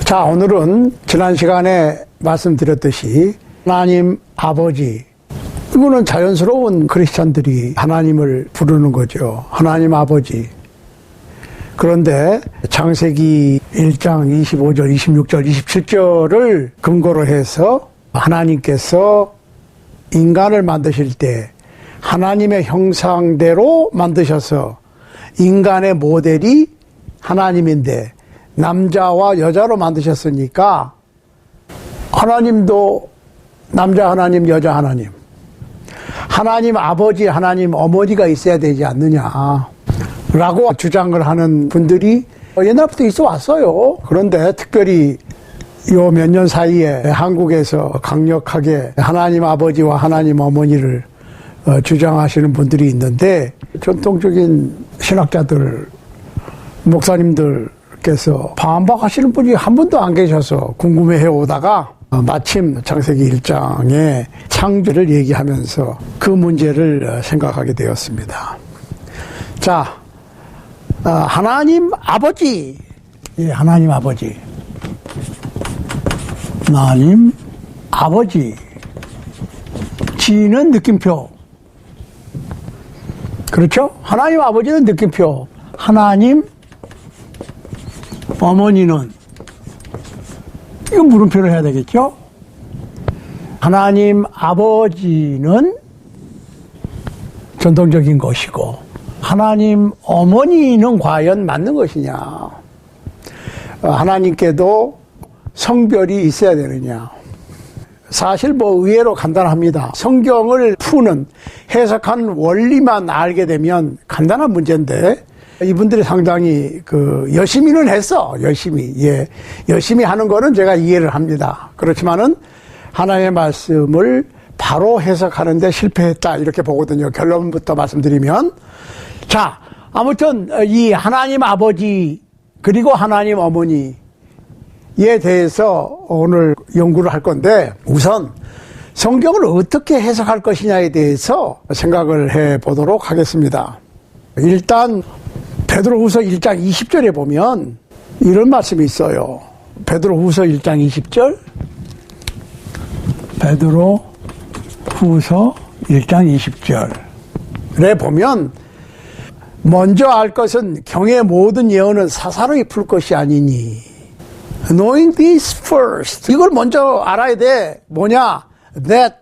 자, 오늘은 지난 시간에 말씀드렸듯이 하나님 아버지, 이거는 자연스러운 크리스찬들이 하나님을 부르는 거죠. 하나님 아버지. 그런데 창세기 1장 25절, 26절, 27절을 근거로 해서 하나님께서 인간을 만드실 때 하나님의 형상대로 만드셔서 인간의 모델이 하나님인데 남자와 여자로 만드셨으니까 하나님도 남자 하나님, 여자 하나님, 하나님 아버지, 하나님 어머니가 있어야 되지 않느냐 라고 주장을 하는 분들이 옛날부터 있어 왔어요. 그런데 특별히 요 몇 년 사이에 한국에서 강력하게 하나님 아버지와 하나님 어머니를 주장하시는 분들이 있는데, 전통적인 신학자들, 목사님들께서 반박하시는 분이 한 분도 안 계셔서 궁금해해 오다가 마침 창세기 1장의 창조를 얘기하면서 그 문제를 생각하게 되었습니다. 자, 하나님 아버지. 예, 하나님 아버지. 하나님 아버지. 지는 느낌표. 그렇죠? 하나님 아버지는 느낌표. 하나님 어머니는, 이거 물음표를 해야 되겠죠? 하나님 아버지는 전통적인 것이고 하나님 어머니는 과연 맞는 것이냐? 하나님께도 성별이 있어야 되느냐? 사실 의외로 간단합니다. 성경을 푸는, 해석하는 원리만 알게 되면 간단한 문제인데, 이분들이 상당히 열심히는 했어. 열심히 하는 거는 제가 이해를 합니다. 그렇지만은 하나님의 말씀을 바로 해석하는데 실패했다, 이렇게 보거든요. 결론부터 말씀드리면. 자, 아무튼 이 하나님 아버지 그리고 하나님 어머니에 대해서 오늘 연구를 할 건데, 우선 성경을 어떻게 해석할 것이냐에 대해서 생각을 해 보도록 하겠습니다. 일단 베드로후서 1장 20절에 보면 이런 말씀이 있어요. 베드로후서 1장 20절. 베드로후서 1장 20절에 보면, 먼저 알 것은 경의 모든 예언은 사사로이 풀 것이 아니니 knowing this first. 이걸 먼저 알아야 돼. 뭐냐? that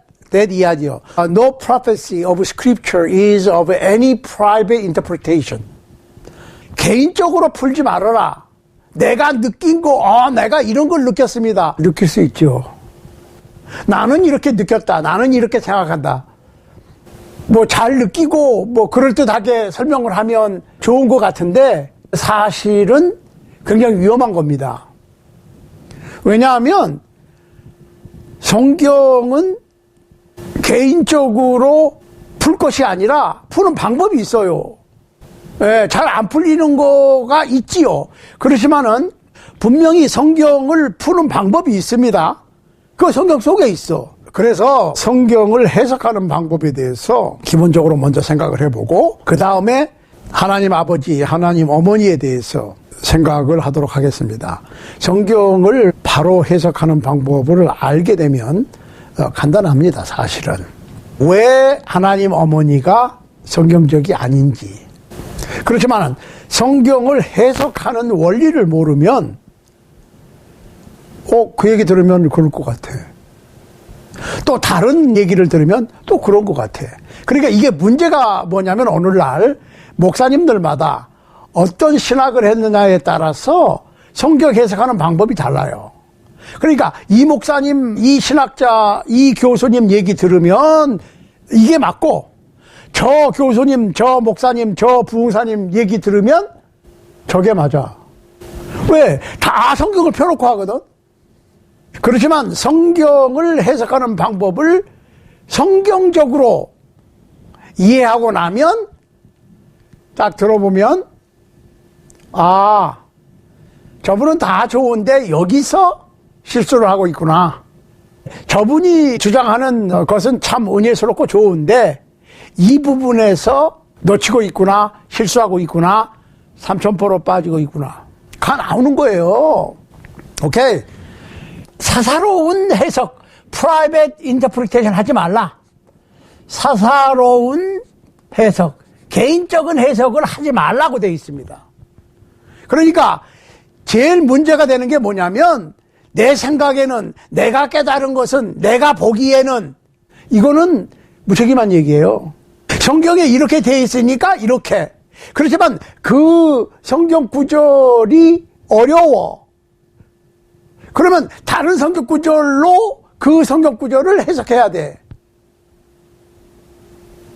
이하죠. No prophecy of scripture is of any private interpretation. 개인적으로 풀지 말아라. 내가 느낀 거, 내가 이런 걸 느꼈습니다. 느낄 수 있죠. 나는 이렇게 느꼈다. 나는 이렇게 생각한다. 잘 느끼고 그럴듯하게 설명을 하면 좋은 것 같은데, 사실은 굉장히 위험한 겁니다. 왜냐하면 성경은 개인적으로 풀 것이 아니라 푸는 방법이 있어요. 잘 안 풀리는 거가 있지요. 그렇지만은 분명히 성경을 푸는 방법이 있습니다. 그 성경 속에 있어. 그래서 성경을 해석하는 방법에 대해서 기본적으로 먼저 생각을 해보고, 그 다음에 하나님 아버지, 하나님 어머니에 대해서 생각을 하도록 하겠습니다. 성경을 바로 해석하는 방법을 알게 되면 간단합니다, 사실은. 왜 하나님 어머니가 성경적이 아닌지. 그렇지만 성경을 해석하는 원리를 모르면 그 얘기 들으면 그럴 것 같아. 또 다른 얘기를 들으면 또 그런 것 같아. 그러니까 이게 문제가 뭐냐면, 오늘날 목사님들마다 어떤 신학을 했느냐에 따라서 성경 해석하는 방법이 달라요. 그러니까 이 목사님, 이 신학자, 이 교수님 얘기 들으면 이게 맞고, 저 교수님, 저 목사님, 저 부흥사님 얘기 들으면 저게 맞아. 왜? 다 성경을 펴놓고 하거든. 그렇지만 성경을 해석하는 방법을 성경적으로 이해하고 나면 딱 들어보면, 저분은 다 좋은데 여기서 실수를 하고 있구나. 저분이 주장하는 것은 참 은혜스럽고 좋은데 이 부분에서 놓치고 있구나, 실수하고 있구나, 삼천포로 빠지고 있구나. 가 나오는 거예요. 오케이. 사사로운 해석, private interpretation 하지 말라. 사사로운 해석, 개인적인 해석을 하지 말라고 되어 있습니다. 그러니까 제일 문제가 되는 게 뭐냐면 내 생각에는, 내가 깨달은 것은, 내가 보기에는, 이거는 무책임한 얘기예요. 성경에 이렇게 되어 있으니까 이렇게. 그렇지만 그 성경 구절이 어려워. 그러면 다른 성경 구절로 그 성경 구절을 해석해야 돼.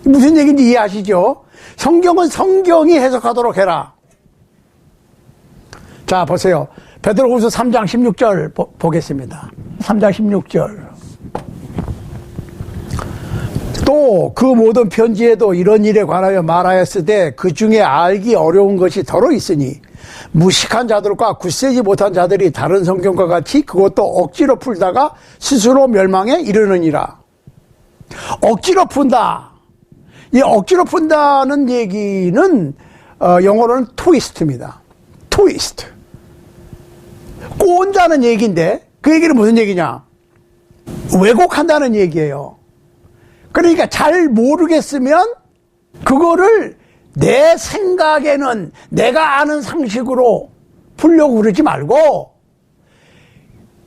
무슨 얘기인지 이해하시죠? 성경은 성경이 해석하도록 해라. 자, 보세요. 베드로후서 3장 16절 보겠습니다. 3장 16절. 또 그 모든 편지에도 이런 일에 관하여 말하였으되 그 중에 알기 어려운 것이 더러 있으니 무식한 자들과 굳세지 못한 자들이 다른 성경과 같이 그것도 억지로 풀다가 스스로 멸망에 이르느니라. 억지로 푼다. 이 억지로 푼다는 얘기는 영어로는 트위스트입니다. 트위스트. 꼰다는 얘기인데 그 얘기는 무슨 얘기냐? 왜곡한다는 얘기예요. 그러니까 잘 모르겠으면 그거를 내 생각에는 내가 아는 상식으로 풀려고 그러지 말고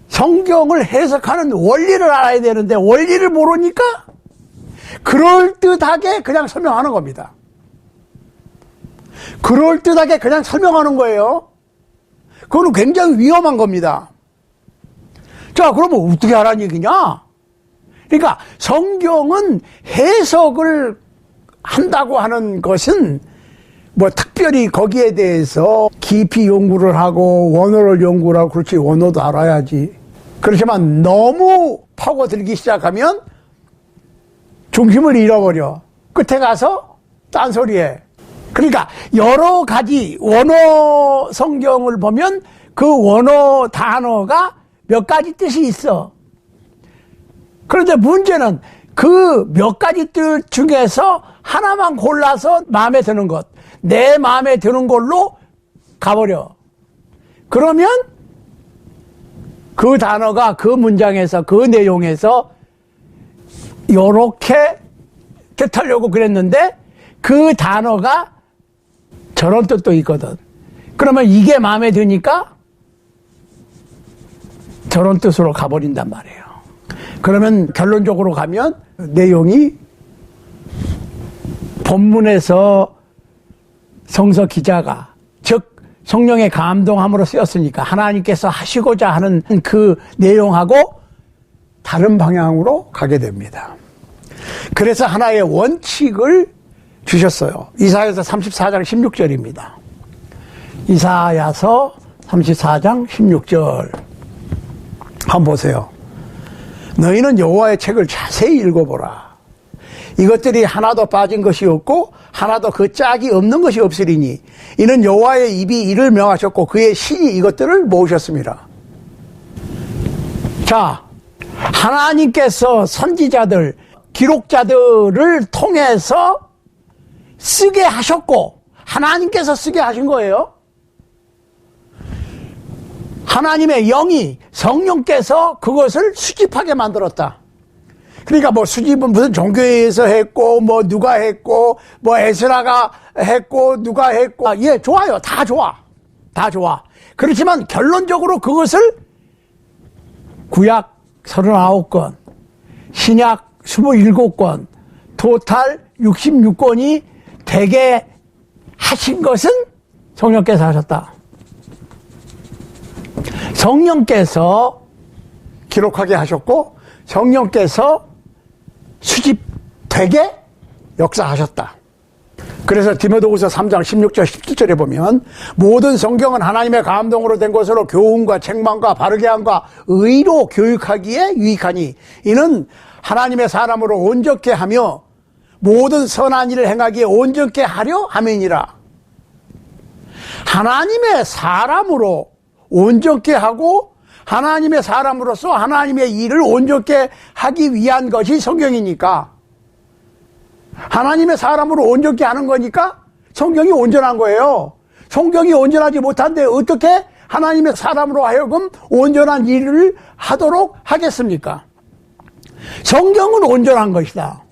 성경을 해석하는 원리를 알아야 되는데 원리를 모르니까 그럴듯하게 그냥 설명하는 겁니다. 그럴듯하게 그냥 설명하는 거예요. 그거는 굉장히 위험한 겁니다. 자, 그러면 어떻게 하라는 얘기냐? 그러니까 성경은 해석을 한다고 하는 것은 뭐 특별히 거기에 대해서 깊이 연구를 하고 원어를 연구를 하고 그렇지 원어도 알아야지. 그렇지만 너무 파고들기 시작하면 중심을 잃어버려. 끝에 가서 딴소리해. 그러니까 여러 가지 원어 성경을 보면 그 원어 단어가 몇 가지 뜻이 있어. 그런데 문제는 그 몇 가지 뜻 중에서 하나만 골라서 마음에 드는 것, 내 마음에 드는 걸로 가버려. 그러면 그 단어가 그 문장에서 그 내용에서 요렇게 뜻하려고 그랬는데 그 단어가 저런 뜻도 있거든. 그러면 이게 마음에 드니까 저런 뜻으로 가버린단 말이에요. 그러면 결론적으로 가면 내용이 본문에서 성서 기자가 즉 성령의 감동함으로 쓰였으니까 하나님께서 하시고자 하는 그 내용하고 다른 방향으로 가게 됩니다. 그래서 하나의 원칙을 주셨어요. 이사야서 34장 16절입니다. 이사야서 34장 16절 한번 보세요. 너희는 여호와의 책을 자세히 읽어보라. 이것들이 하나도 빠진 것이 없고 하나도 그 짝이 없는 것이 없으리니 이는 여호와의 입이 이를 명하셨고 그의 신이 이것들을 모으셨습니다. 자, 하나님께서 선지자들, 기록자들을 통해서 쓰게 하셨고 하나님께서 쓰게 하신 거예요. 하나님의 영이 성령께서 그것을 수집하게 만들었다. 그러니까 뭐 수집은 무슨 종교회에서 했고 뭐 누가 했고 뭐 에스라가 했고 누가 했고 예, 좋아요. 다 좋아. 다 좋아. 그렇지만 결론적으로 그것을 구약 39권, 신약 27권, 토탈 66권이 되게 하신 것은 성령께서 하셨다. 성령께서 기록하게 하셨고 성령께서 수집되게 역사하셨다. 그래서 디모데후서 3장 16절 17절에 보면 모든 성경은 하나님의 감동으로 된 것으로 교훈과 책망과 바르게 함과 의로 교육하기에 유익하니 이는 하나님의 사람으로 온전케 하며 모든 선한 일을 행하기에 온전케 하려 함이니라. 하나님의 사람으로 온전케 하고 하나님의 사람으로서 하나님의 일을 온전케 하기 위한 것이 성경이니까 하나님의 사람으로 온전케 하는 거니까 성경이 온전한 거예요. 성경이 온전하지 못한데 어떻게 하나님의 사람으로 하여금 온전한 일을 하도록 하겠습니까? 성경은 온전한 것이다.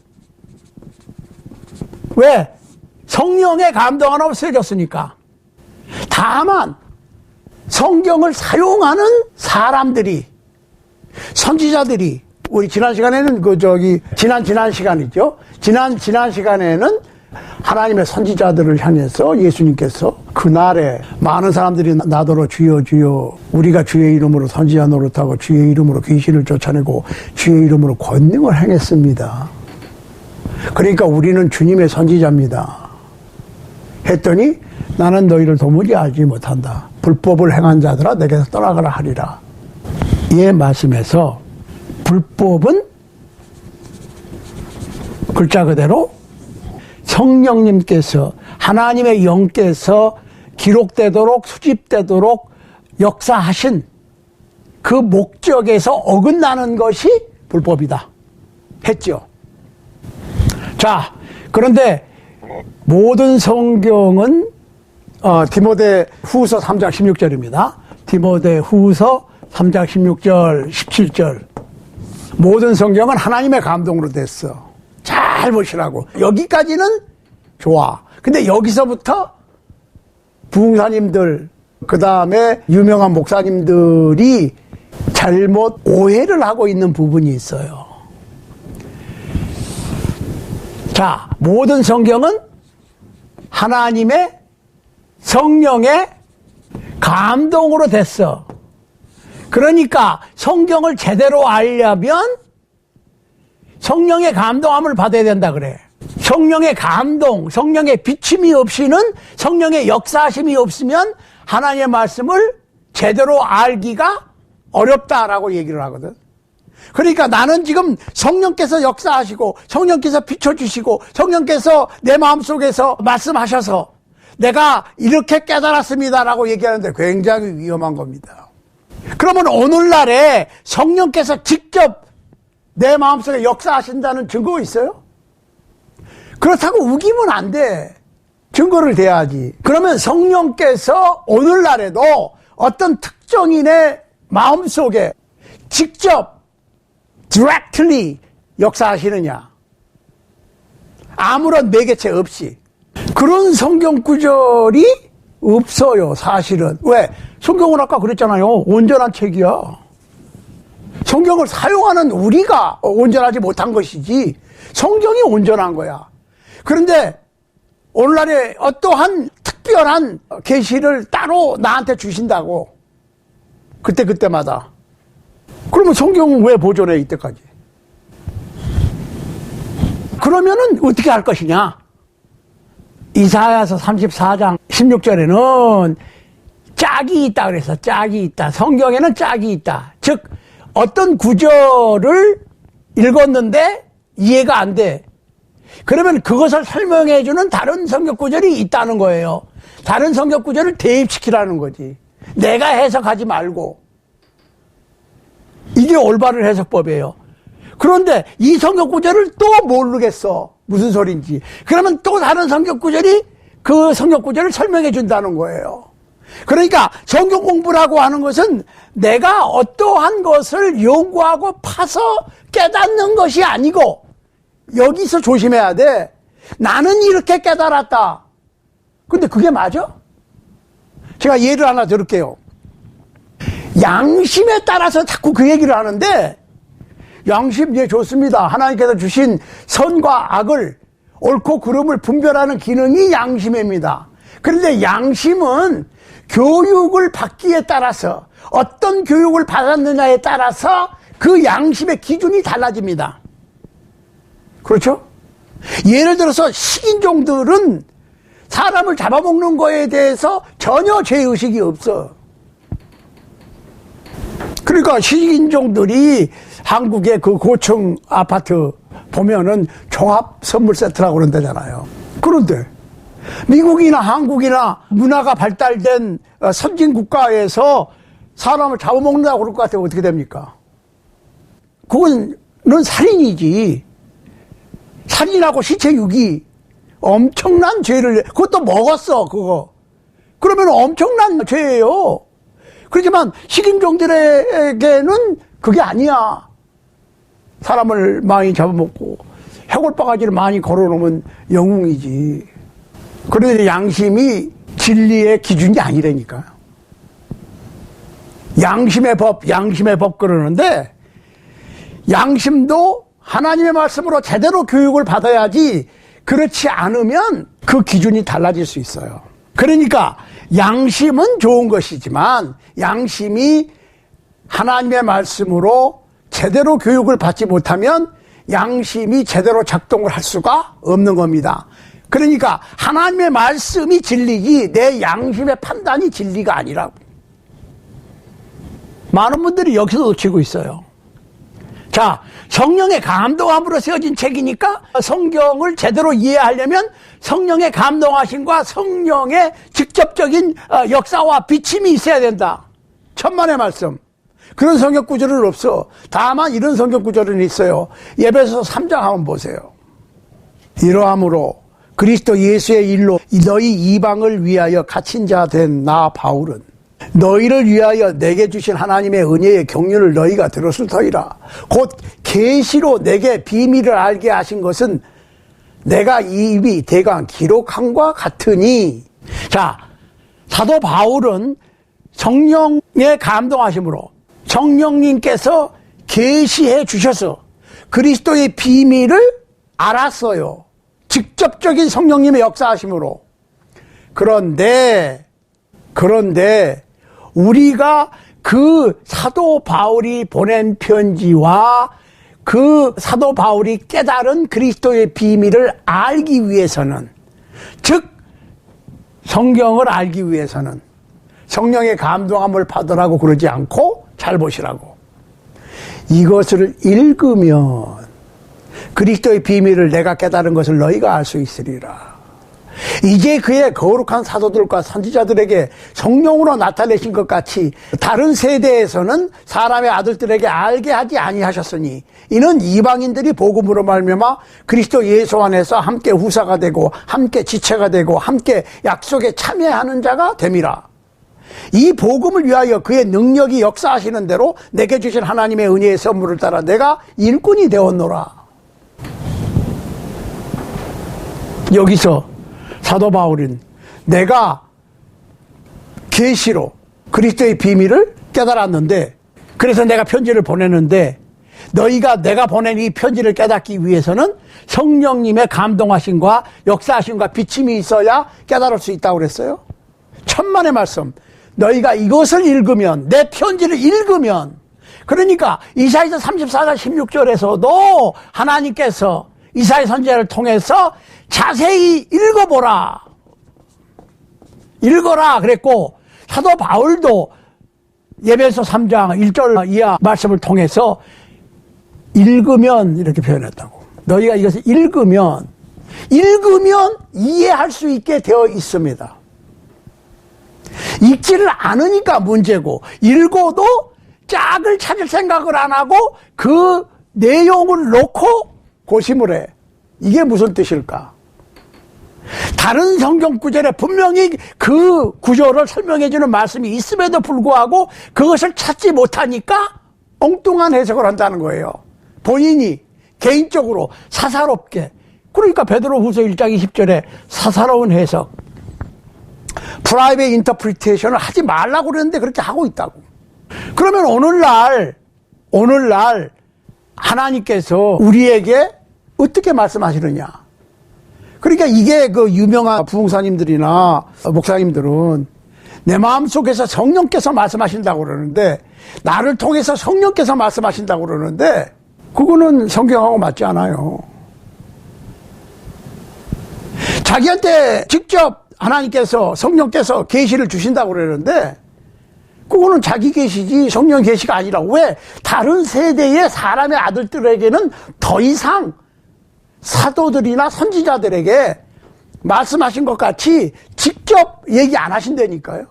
왜? 성령의 감동 하나 없어졌으니까. 다만 성경을 사용하는 사람들이, 선지자들이, 우리 지난 시간에는 지난 시간이죠. 지난 시간에는 하나님의 선지자들을 향해서 예수님께서 그날에 많은 사람들이 나더러 주여 주여 우리가 주의 이름으로 선지자 노릇하고 주의 이름으로 귀신을 쫓아내고 주의 이름으로 권능을 행했습니다. 그러니까 우리는 주님의 선지자입니다. 했더니 나는 너희를 도무지 알지 못한다. 불법을 행한 자들아 내게서 떠나가라 하리라. 이 말씀에서 불법은 글자 그대로 성령님께서 하나님의 영께서 기록되도록 수집되도록 역사하신 그 목적에서 어긋나는 것이 불법이다 했죠. 자, 그런데 모든 성경은 디모데 후서 3장 16절입니다. 디모데 후서 3장 16절 17절 모든 성경은 하나님의 감동으로 됐어. 잘 보시라고. 여기까지는 좋아. 근데 여기서부터 부흥사님들 그 다음에 유명한 목사님들이 잘못 오해를 하고 있는 부분이 있어요. 자, 모든 성경은 하나님의 성령의 감동으로 됐어. 그러니까 성경을 제대로 알려면 성령의 감동함을 받아야 된다 그래. 성령의 감동, 성령의 비침이 없이는, 성령의 역사하심이 없으면 하나님의 말씀을 제대로 알기가 어렵다라고 얘기를 하거든. 그러니까 나는 지금 성령께서 역사하시고 성령께서 비춰주시고 성령께서 내 마음속에서 말씀하셔서 내가 이렇게 깨달았습니다라고 얘기하는데 굉장히 위험한 겁니다. 그러면 오늘날에 성령께서 직접 내 마음속에 역사하신다는 증거가 있어요? 그렇다고 우기면 안 돼. 증거를 대야지. 그러면 성령께서 오늘날에도 어떤 특정인의 마음속에 직접 directly 역사하시느냐? 아무런 매개체 없이. 그런 성경 구절이 없어요, 사실은. 왜? 성경은 아까 그랬잖아요. 온전한 책이야. 성경을 사용하는 우리가 온전하지 못한 것이지 성경이 온전한 거야. 그런데 오늘날에 어떠한 특별한 계시를 따로 나한테 주신다고 그때마다. 그러면 성경은 왜 보존해 이때까지? 그러면은 어떻게 할 것이냐? 이사야서 34장 16절에는 짝이 있다 그래서 짝이 있다. 성경에는 짝이 있다. 즉 어떤 구절을 읽었는데 이해가 안 돼. 그러면 그것을 설명해주는 다른 성경 구절이 있다는 거예요. 다른 성경 구절을 대입시키라는 거지. 내가 해석하지 말고. 이게 올바른 해석법이에요. 그런데 이 성경 구절을 또 모르겠어. 무슨 소린지. 그러면 또 다른 성경 구절이 그 성경 구절을 설명해 준다는 거예요. 그러니까 성경 공부라고 하는 것은 내가 어떠한 것을 연구하고 파서 깨닫는 것이 아니고 여기서 조심해야 돼. 나는 이렇게 깨달았다. 근데 그게 맞아? 제가 예를 하나 들을게요. 양심에 따라서 자꾸 그 얘기를 하는데 양심 예 좋습니다. 하나님께서 주신 선과 악을 옳고 그름을 분별하는 기능이 양심입니다. 그런데 양심은 교육을 받기에 따라서 어떤 교육을 받았느냐에 따라서 그 양심의 기준이 달라집니다. 그렇죠? 예를 들어서 식인종들은 사람을 잡아먹는 거에 대해서 전혀 죄의식이 없어. 그러니까 식인종들이 한국의 그 고층 아파트 보면은 종합 선물 세트라고 그런다잖아요. 그런데 미국이나 한국이나 문화가 발달된 선진 국가에서 사람을 잡아먹는다고 그럴 것 같아요. 어떻게 됩니까? 그건 살인이지. 살인하고 시체 유기. 엄청난 죄를, 그것도 먹었어, 그거. 그러면 엄청난 죄예요. 그렇지만 식인종들에게는 그게 아니야. 사람을 많이 잡아먹고 해골바가지를 많이 걸어놓으면 영웅이지. 그런데 양심이 진리의 기준이 아니라니까. 양심의 법 그러는데 양심도 하나님의 말씀으로 제대로 교육을 받아야지 그렇지 않으면 그 기준이 달라질 수 있어요. 그러니까 양심은 좋은 것이지만 양심이 하나님의 말씀으로 제대로 교육을 받지 못하면 양심이 제대로 작동을 할 수가 없는 겁니다. 그러니까 하나님의 말씀이 진리지 내 양심의 판단이 진리가 아니라고. 많은 분들이 여기서 놓치고 있어요. 자, 성령의 감동함으로 쓰여진 책이니까 성경을 제대로 이해하려면 성령의 감동하심과 성령의 직접적인 역사와 비침이 있어야 된다. 천만의 말씀. 그런 성경 구절은 없어. 다만 이런 성경 구절은 있어요. 에베소서 3장 한번 보세요. 이러함으로 그리스도 예수의 일로 너희 이방을 위하여 갇힌 자 된 나 바울은 너희를 위하여 내게 주신 하나님의 은혜의 경륜을 너희가 들었을 터이라. 곧 계시로 내게 비밀을 알게 하신 것은 내가 이미 대강 기록함과 같으니. 자, 사도 바울은 성령의 감동하심으로 성령님께서 계시해 주셔서 그리스도의 비밀을 알았어요. 직접적인 성령님의 역사하심으로. 그런데 우리가 그 사도 바울이 보낸 편지와 그 사도 바울이 깨달은 그리스도의 비밀을 알기 위해서는, 즉 성경을 알기 위해서는 성령의 감동함을 받으라고 그러지 않고, 잘 보시라고, 이것을 읽으면 그리스도의 비밀을 내가 깨달은 것을 너희가 알 수 있으리라. 이제 그의 거룩한 사도들과 선지자들에게 성령으로 나타내신 것 같이 다른 세대에서는 사람의 아들들에게 알게 하지 아니하셨으니 이는 이방인들이 복음으로 말미암아 그리스도 예수 안에서 함께 후사가 되고 함께 지체가 되고 함께 약속에 참여하는 자가 됨이라. 이 복음을 위하여 그의 능력이 역사하시는 대로 내게 주신 하나님의 은혜의 선물을 따라 내가 일꾼이 되었노라. 여기서 사도 바울은 내가 계시로 그리스도의 비밀을 깨달았는데, 그래서 내가 편지를 보내는데 너희가 내가 보낸 이 편지를 깨닫기 위해서는 성령님의 감동하심과 역사하심과 비침이 있어야 깨달을 수 있다고 그랬어요. 천만의 말씀. 너희가 이것을 읽으면, 내 편지를 읽으면, 그러니까 이사야서 34장 16절에서도 하나님께서 이사야 선지자를 통해서 자세히 읽어보라, 읽어라 그랬고, 사도 바울도 에베소 3장 1절 이하 말씀을 통해서 읽으면 이렇게 표현했다고. 너희가 이것을 읽으면 이해할 수 있게 되어 있습니다. 읽지를 않으니까 문제고, 읽어도 짝을 찾을 생각을 안 하고 그 내용을 놓고 고심을 해. 이게 무슨 뜻일까? 다른 성경 구절에 분명히 그 구절을 설명해주는 말씀이 있음에도 불구하고 그것을 찾지 못하니까 엉뚱한 해석을 한다는 거예요. 본인이 개인적으로 사사롭게. 그러니까 베드로후서 1장 20절에 사사로운 해석, 프라이빗 인터프리테이션을 하지 말라고 그랬는데 그렇게 하고 있다고. 그러면 오늘날 하나님께서 우리에게 어떻게 말씀하시느냐? 그러니까 이게 그 유명한 부흥사님들이나 목사님들은 내 마음속에서 성령께서 말씀하신다고 그러는데, 나를 통해서 성령께서 말씀하신다고 그러는데, 그거는 성경하고 맞지 않아요. 자기한테 직접 하나님께서, 성령께서 계시를 주신다고 그러는데 그거는 자기 계시지 성령 계시가 아니라, 왜? 다른 세대의 사람의 아들들에게는 더 이상 사도들이나 선지자들에게 말씀하신 것 같이 직접 얘기 안 하신다니까요.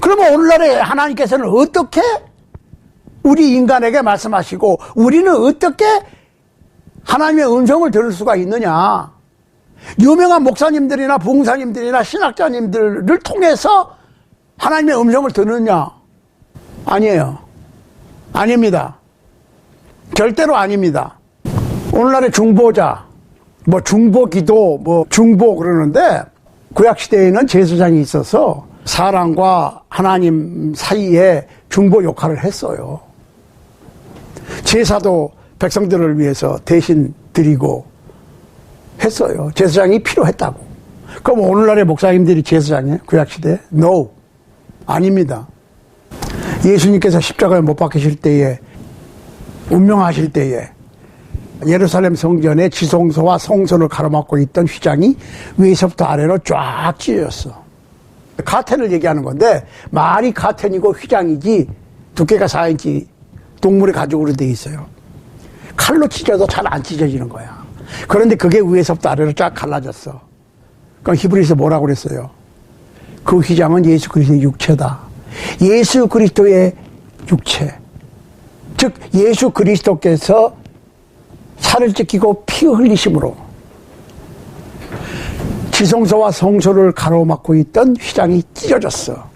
그러면 오늘날에 하나님께서는 어떻게 우리 인간에게 말씀하시고 우리는 어떻게 하나님의 음성을 들을 수가 있느냐? 유명한 목사님들이나 부흥사님들이나 신학자님들을 통해서 하나님의 음성을 듣느냐? 아니에요. 아닙니다. 절대로 아닙니다. 오늘날의 중보자, 뭐 중보기도, 뭐 중보 그러는데 구약시대에는 제사장이 있어서 사람과 하나님 사이에 중보 역할을 했어요. 제사도 백성들을 위해서 대신 드리고 했어요. 제사장이 필요했다고. 그럼 오늘날의 목사님들이 제사장이에요? 구약시대에? No. 아닙니다. 예수님께서 십자가에 못 박히실 때에, 운명하실 때에 예루살렘 성전의 지성소와 성소를 가로막고 있던 휘장이 위에서부터 아래로 쫙 찢어졌어. 카텐을 얘기하는 건데 말이 카텐이고 휘장이지 두께가 4인치 동물의 가죽으로 되어 있어요. 칼로 찢어도 잘 안 찢어지는 거야. 그런데 그게 위에서부터 아래로 쫙 갈라졌어. 그럼 히브리서 뭐라고 그랬어요? 그 휘장은 예수 그리스도의 육체다. 예수 그리스도의 육체. 즉 예수 그리스도께서 살을 찢기고 피 흘리심으로 지성소와 성소를 가로막고 있던 휘장이 찢어졌어.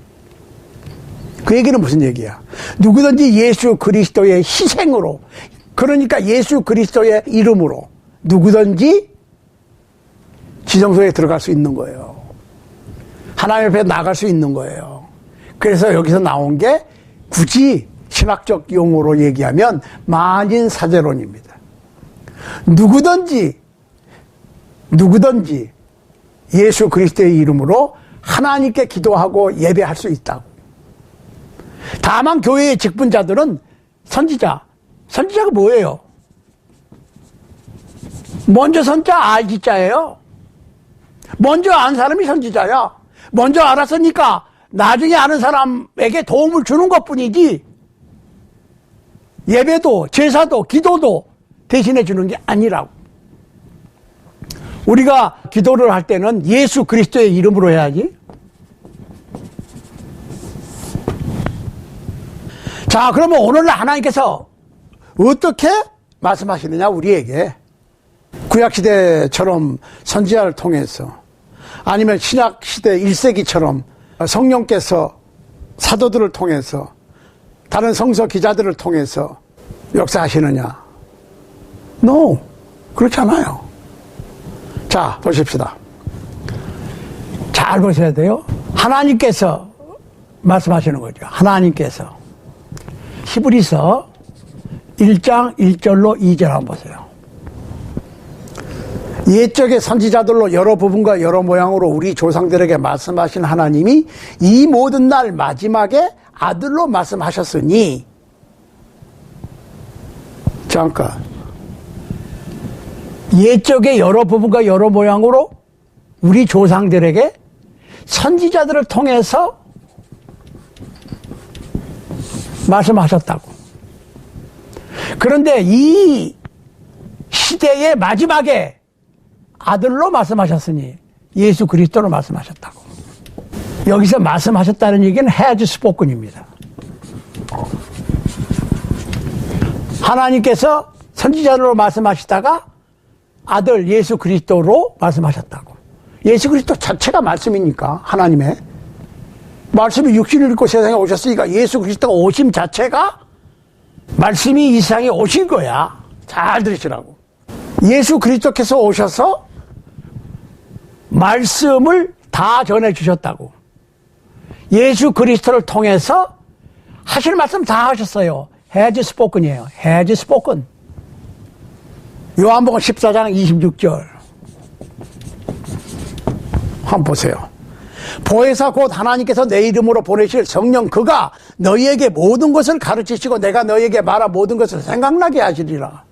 그 얘기는 무슨 얘기야? 누구든지 예수 그리스도의 희생으로, 그러니까 예수 그리스도의 이름으로 누구든지 지성소에 들어갈 수 있는 거예요. 하나님 앞에 나갈 수 있는 거예요. 그래서 여기서 나온 게 굳이 신학적 용어로 얘기하면 만인사제론입니다. 누구든지 예수 그리스도의 이름으로 하나님께 기도하고 예배할 수 있다고. 다만 교회의 직분자들은 선지자가 뭐예요? 먼저 선자 알지자예요. 먼저 안 사람이 선지자야. 먼저 알았으니까 나중에 아는 사람에게 도움을 주는 것뿐이지 예배도 제사도 기도도 대신해 주는 게 아니라고. 우리가 기도를 할 때는 예수 그리스도의 이름으로 해야지. 자, 그러면 오늘날 하나님께서 어떻게 말씀하시느냐 우리에게. 구약시대처럼 선지자를 통해서, 아니면 신약시대 1세기처럼 성령께서 사도들을 통해서, 다른 성서 기자들을 통해서 역사하시느냐? No, 그렇지 않아요. 자, 보십시다. 잘 보셔야 돼요. 하나님께서 말씀하시는 거죠. 하나님께서. 히브리서 1장 1절로 2절 한번 보세요. 옛적의 선지자들로 여러 부분과 여러 모양으로 우리 조상들에게 말씀하신 하나님이 이 모든 날 마지막에 아들로 말씀하셨으니, 잠깐, 옛적의 여러 부분과 여러 모양으로 우리 조상들에게 선지자들을 통해서 말씀하셨다고. 그런데 이 시대의 마지막에 아들로 말씀하셨으니 예수 그리스도로 말씀하셨다고. 여기서 말씀하셨다는 얘기는 has spoken입니다. 하나님께서 선지자로 말씀하시다가 아들 예수 그리스도로 말씀하셨다고. 예수 그리스도 자체가 말씀이니까, 하나님의 말씀이 육신을 입고 세상에 오셨으니까 예수 그리스도가 오심 자체가 말씀이 이 세상에 오신 거야. 잘 들으시라고. 예수 그리스도께서 오셔서 말씀을 다 전해주셨다고. 예수 그리스도를 통해서 하실 말씀 다 하셨어요. has spoken이에요. has spoken. 요한복음 14장 26절 한번 보세요. 보혜사 곧 하나님께서 내 이름으로 보내실 성령 그가 너희에게 모든 것을 가르치시고 내가 너희에게 말한 모든 것을 생각나게 하시리라.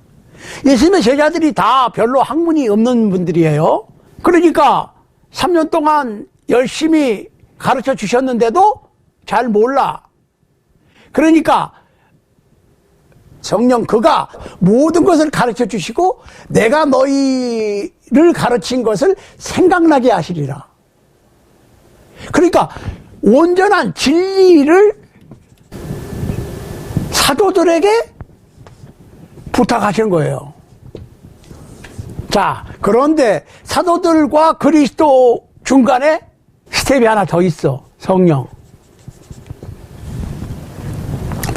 예수님의 제자들이 다 별로 학문이 없는 분들이에요. 그러니까 3년 동안 열심히 가르쳐 주셨는데도 잘 몰라. 그러니까 성령 그가 모든 것을 가르쳐 주시고 내가 너희를 가르친 것을 생각나게 하시리라. 그러니까 온전한 진리를 사도들에게 부탁하시는 거예요. 자, 그런데 사도들과 그리스도 중간에 스텝이 하나 더 있어. 성령.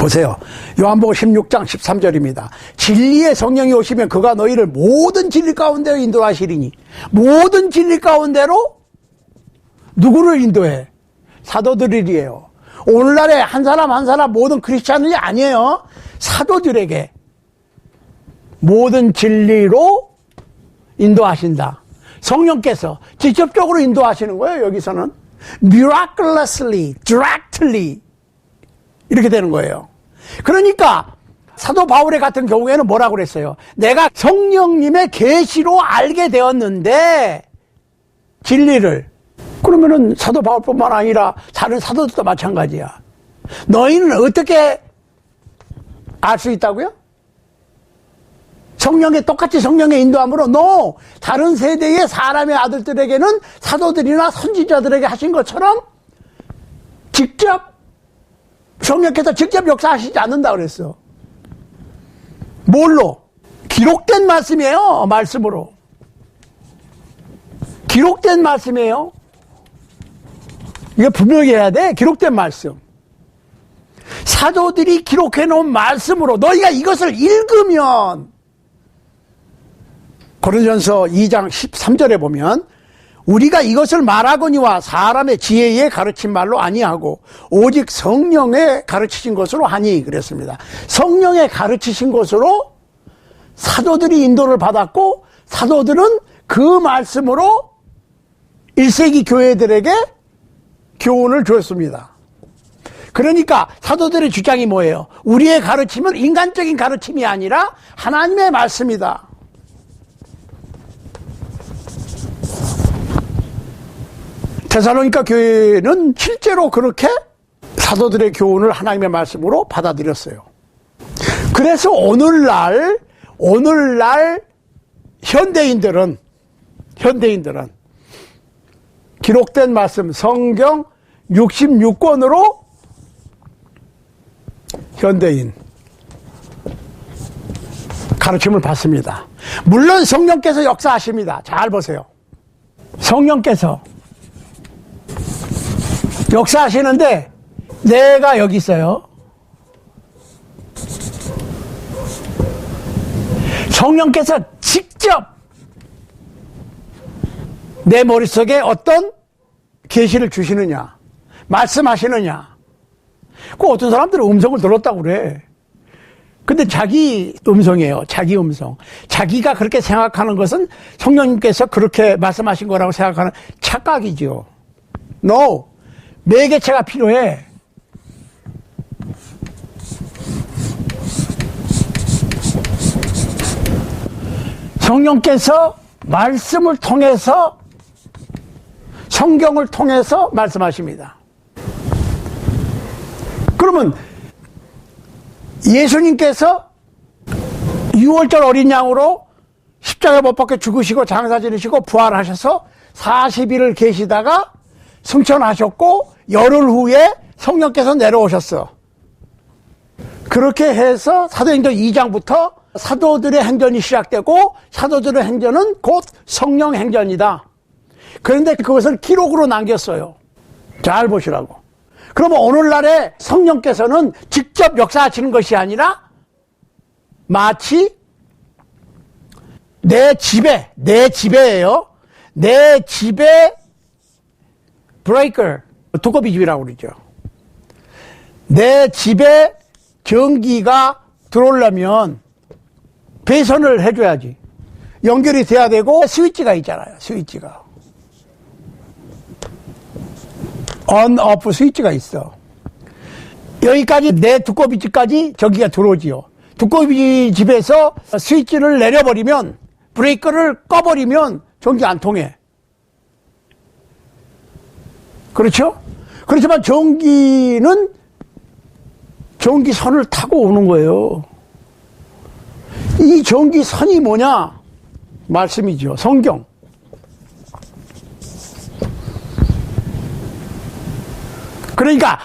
보세요. 요한복음 16장 13절입니다. 진리의 성령이 오시면 그가 너희를 모든 진리 가운데로 인도하시리니. 모든 진리 가운데로 누구를 인도해? 사도들이에요. 오늘날에 한 사람 한 사람 모든 크리스찬이 아니에요. 사도들에게 모든 진리로 인도하신다. 성령께서 직접적으로 인도하시는 거예요. 여기서는 miraculously, directly 이렇게 되는 거예요. 그러니까 사도 바울의 같은 경우에는 뭐라고 그랬어요? 내가 성령님의 계시로 알게 되었는데 진리를. 그러면은 사도 바울뿐만 아니라 다른 사도들도 마찬가지야. 너희는 어떻게 알 수 있다고요? 똑같이 성령의 인도함으로 no! 다른 세대의 사람의 아들들에게는 사도들이나 선지자들에게 하신 것처럼 성령께서 직접 역사하시지 않는다 그랬어. 뭘로? 기록된 말씀이에요. 말씀으로. 기록된 말씀이에요. 이거 분명히 해야 돼. 기록된 말씀. 사도들이 기록해 놓은 말씀으로 너희가 이것을 읽으면, 고린도전서 2장 13절에 보면 우리가 이것을 말하거니와 사람의 지혜에 가르친 말로 아니하고 오직 성령의 가르치신 것으로 하니 그랬습니다. 성령의 가르치신 것으로 사도들이 인도를 받았고 사도들은 그 말씀으로 1세기 교회들에게 교훈을 줬습니다. 그러니까 사도들의 주장이 뭐예요? 우리의 가르침은 인간적인 가르침이 아니라 하나님의 말씀이다. 데살로니가 교회는 실제로 그렇게 사도들의 교훈을 하나님의 말씀으로 받아들였어요. 그래서 오늘날 현대인들은 기록된 말씀 성경 66권으로 현대인 가르침을 받습니다. 물론 성령께서 역사하십니다. 잘 보세요. 성령께서 역사하시는데 내가 여기 있어요. 성령께서 직접 내 머릿속에 어떤 계시를 주시느냐, 말씀하시느냐. 그 어떤 사람들은 음성을 들었다고 그래. 근데 자기 음성이에요. 자기 음성. 자기가 그렇게 생각하는 것은 성령님께서 그렇게 말씀하신 거라고 생각하는 착각이죠. No. 매개체가 필요해. 성령께서 말씀을 통해서 성경을 통해서 말씀하십니다. 그러면 예수님께서 6월절 어린 양으로 십자가에 못 박혀 죽으시고 장사 지내시고 부활하셔서 40일을 계시다가 승천하셨고 열흘 후에 성령께서 내려오셨어. 그렇게 해서 사도행전 2장부터 사도들의 행전이 시작되고 사도들의 행전은 곧 성령 행전이다. 그런데 그것을 기록으로 남겼어요. 잘 보시라고. 그러면 오늘날에 성령께서는 직접 역사하시는 것이 아니라 마치 내 집에예요. 내 집에 브레이커, 두꺼비집이라고 그러죠. 내 집에 전기가 들어오려면 배선을 해줘야지. 연결이 돼야 되고 스위치가 있잖아요. 스위치가. on, off 스위치가 있어. 여기까지 내 두꺼비집까지 전기가 들어오지요. 두꺼비집에서 스위치를 내려버리면, 브레이크를 꺼버리면 전기 안 통해. 그렇죠? 그렇지만 전기는 전기선을 타고 오는 거예요. 이 전기선이 뭐냐? 말씀이죠. 성경. 그러니까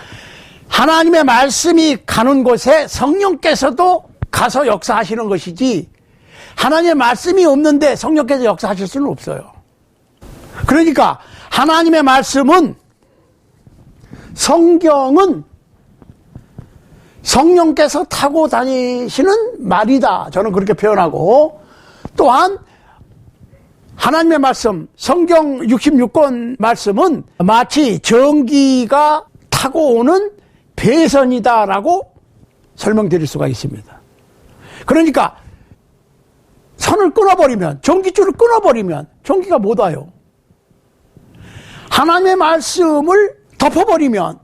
하나님의 말씀이 가는 곳에 성령께서도 가서 역사하시는 것이지 하나님의 말씀이 없는데 성령께서 역사하실 수는 없어요. 그러니까 하나님의 말씀은 성경은 성령께서 타고 다니시는 말이다. 저는 그렇게 표현하고, 또한 하나님의 말씀, 성경 66권 말씀은 마치 전기가 타고 오는 배선이다라고 설명드릴 수가 있습니다. 그러니까 선을 끊어버리면, 전기줄을 끊어버리면 전기가 못 와요. 하나님의 말씀을 덮어버리면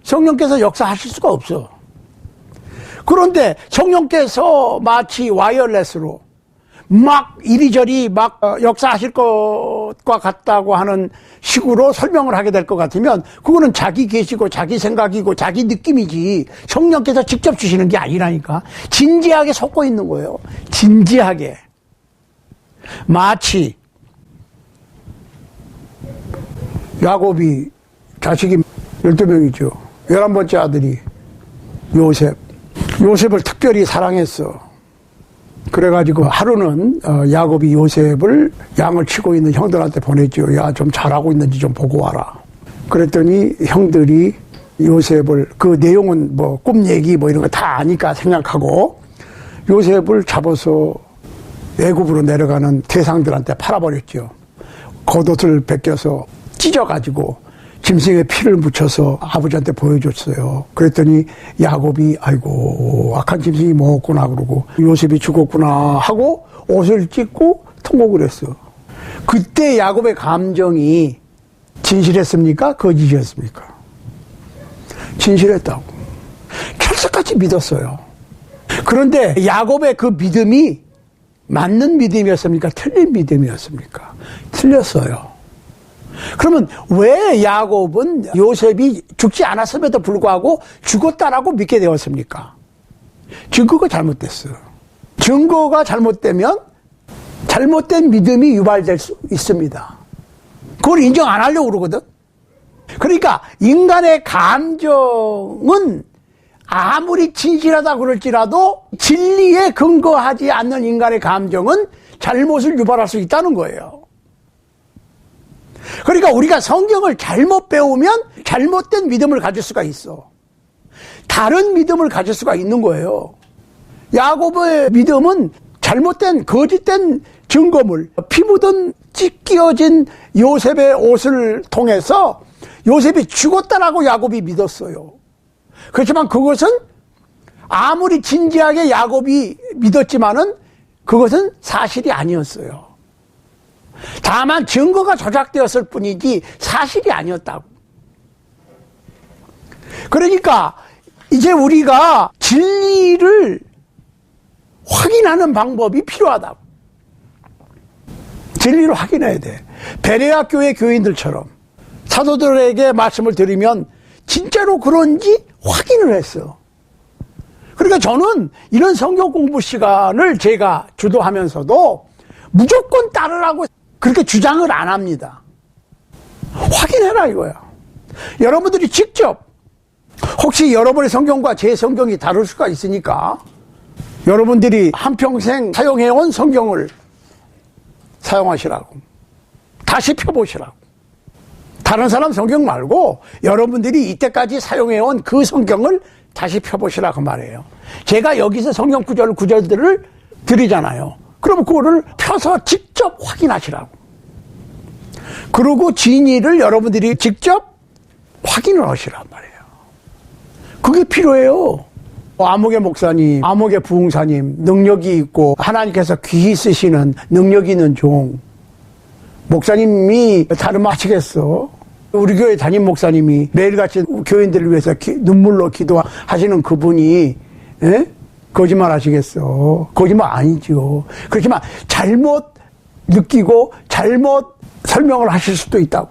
성령께서 역사하실 수가 없어. 그런데 성령께서 마치 와이어레스로 막 이리저리 막 역사하실 것과 같다고 하는 식으로 설명을 하게 될 것 같으면 그거는 자기 계시고 자기 생각이고 자기 느낌이지 성령께서 직접 주시는 게 아니라니까. 진지하게 섞고 있는 거예요. 진지하게. 마치 야곱이 자식이 12명이죠. 11번째 아들이 요셉을 특별히 사랑했어. 그래가지고 하루는 야곱이 요셉을 양을 치고 있는 형들한테 보냈죠. 야, 좀 잘하고 있는지 좀 보고 와라. 그랬더니 형들이 요셉을, 그 내용은 뭐 꿈 얘기 뭐 이런 거 다 아니까 생각하고 요셉을 잡아서 애굽으로 내려가는 대상들한테 팔아버렸죠. 겉옷을 벗겨서 찢어가지고 짐승의 피를 묻혀서 아버지한테 보여줬어요. 그랬더니 야곱이 아이고 악한 짐승이 먹었구나 그러고 요셉이 죽었구나 하고 옷을 찢고 통곡을 했어. 그때 야곱의 감정이 진실했습니까? 거짓이었습니까? 진실했다고. 철석같이 믿었어요. 그런데 야곱의 그 믿음이 맞는 믿음이었습니까? 틀린 믿음이었습니까? 틀렸어요. 그러면 왜 야곱은 요셉이 죽지 않았음에도 불구하고 죽었다라고 믿게 되었습니까? 증거가 잘못됐어요. 증거가 잘못되면 잘못된 믿음이 유발될 수 있습니다. 그걸 인정 안 하려고 그러거든. 그러니까 인간의 감정은 아무리 진실하다 그럴지라도 진리에 근거하지 않는 인간의 감정은 잘못을 유발할 수 있다는 거예요. 그러니까 우리가 성경을 잘못 배우면 잘못된 믿음을 가질 수가 있어. 다른 믿음을 가질 수가 있는 거예요. 야곱의 믿음은 잘못된 거짓된 증거물, 피 묻은 찢겨진 요셉의 옷을 통해서 요셉이 죽었다라고 야곱이 믿었어요. 그렇지만 그것은 아무리 진지하게 야곱이 믿었지만은 그것은 사실이 아니었어요. 다만 증거가 조작되었을 뿐이지 사실이 아니었다고. 그러니까 이제 우리가 진리를 확인하는 방법이 필요하다고. 진리를 확인해야 돼. 베레아 교회 교인들처럼 사도들에게 말씀을 드리면 진짜로 그런지 확인을 했어. 그러니까 저는 이런 성경 공부 시간을 제가 주도하면서도 무조건 따르라고 그렇게 주장을 안 합니다. 확인해라 이거야. 여러분들이 직접 혹시 여러분의 성경과 제 성경이 다를 수가 있으니까 여러분들이 한평생 사용해온 성경을 사용하시라고. 다시 펴보시라고. 다른 사람 성경 말고 여러분들이 이때까지 사용해온 그 성경을 다시 펴보시라고 말해요. 제가 여기서 성경 구절들을 드리잖아요. 그럼 그거를 펴서 직접 확인하시라고. 그리고 진리를 여러분들이 직접 확인을 하시란 말이에요. 그게 필요해요. 아무개 목사님, 아무개 부흥사님, 능력이 있고 하나님께서 귀히 쓰시는 능력 있는 종. 목사님이 다른 말 하시겠어? 우리 교회 담임 목사님이 매일같이 교인들을 위해서 눈물로 기도하시는 그분이 거짓말 하시겠어? 거짓말 아니죠. 그렇지만 잘못 느끼고 잘못 설명을 하실 수도 있다고.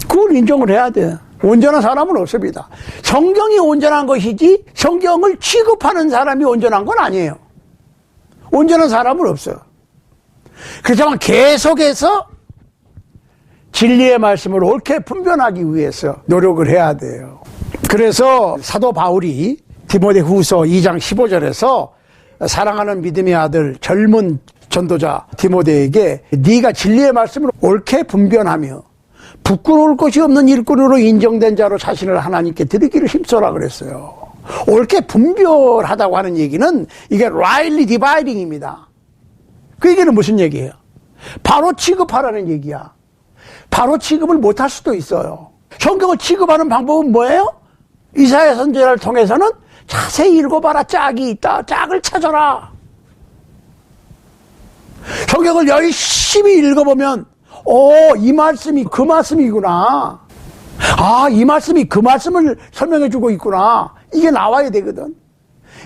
그걸 인정을 해야 돼. 온전한 사람은 없습니다. 성경이 온전한 것이지 성경을 취급하는 사람이 온전한 건 아니에요. 온전한 사람은 없어요. 그렇지만 계속해서 진리의 말씀을 옳게 분별하기 위해서 노력을 해야 돼요. 그래서 사도 바울이 디모데후서 2장 15절에서 사랑하는 믿음의 아들 젊은 전도자 디모데에게 네가 진리의 말씀을 옳게 분별하며 부끄러울 것이 없는 일꾼으로 인정된 자로 자신을 하나님께 드리기를 힘써라 그랬어요. 옳게 분별하다고 하는 얘기는 이게 rightly dividing입니다. 그 얘기는 무슨 얘기예요? 바로 취급하라는 얘기야. 바로 취급을 못할 수도 있어요. 성경을 취급하는 방법은 뭐예요? 이사야 선지자를 통해서는 자세히 읽어봐라. 짝이 있다. 짝을 찾아라. 성경을 열심히 읽어보면 이 말씀이 그 말씀이구나. 이 말씀이 그 말씀을 설명해주고 있구나. 이게 나와야 되거든.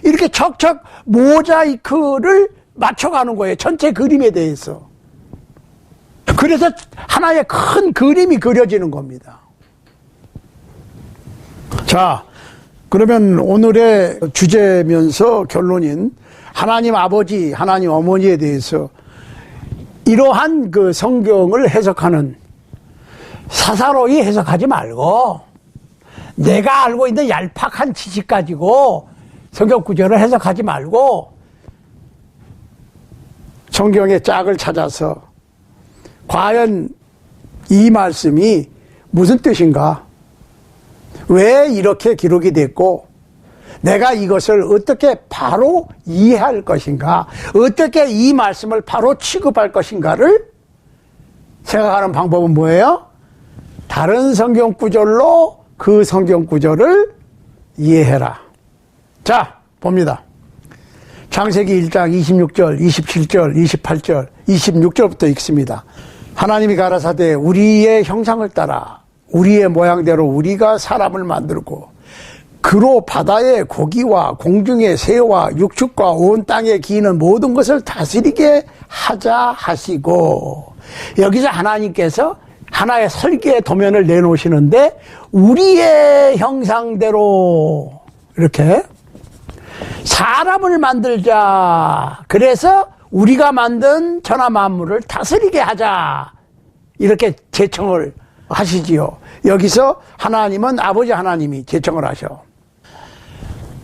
이렇게 척척 모자이크를 맞춰가는 거예요. 전체 그림에 대해서. 그래서 하나의 큰 그림이 그려지는 겁니다. 자, 그러면 오늘의 주제면서 결론인 하나님 아버지, 하나님 어머니에 대해서 이러한 그 성경을 해석하는 사사로이 해석하지 말고 내가 알고 있는 얄팍한 지식 가지고 성경 구절을 해석하지 말고 성경의 짝을 찾아서 과연 이 말씀이 무슨 뜻인가? 왜 이렇게 기록이 됐고 내가 이것을 어떻게 바로 이해할 것인가? 어떻게 이 말씀을 바로 취급할 것인가를 생각하는 방법은 뭐예요? 다른 성경 구절로 그 성경 구절을 이해해라. 자, 봅니다. 창세기 1장 26절, 27절, 28절, 26절부터 읽습니다. 하나님이 가라사대 우리의 형상을 따라 우리의 모양대로 우리가 사람을 만들고 그로 바다의 고기와 공중의 새와 육축과 온 땅에 기는 모든 것을 다스리게 하자 하시고, 여기서 하나님께서 하나의 설계의 도면을 내놓으시는데 우리의 형상대로 이렇게 사람을 만들자. 그래서 우리가 만든 천하 만물을 다스리게 하자. 이렇게 제청을 하시지요. 여기서 하나님은 아버지 하나님이 제청을 하셔.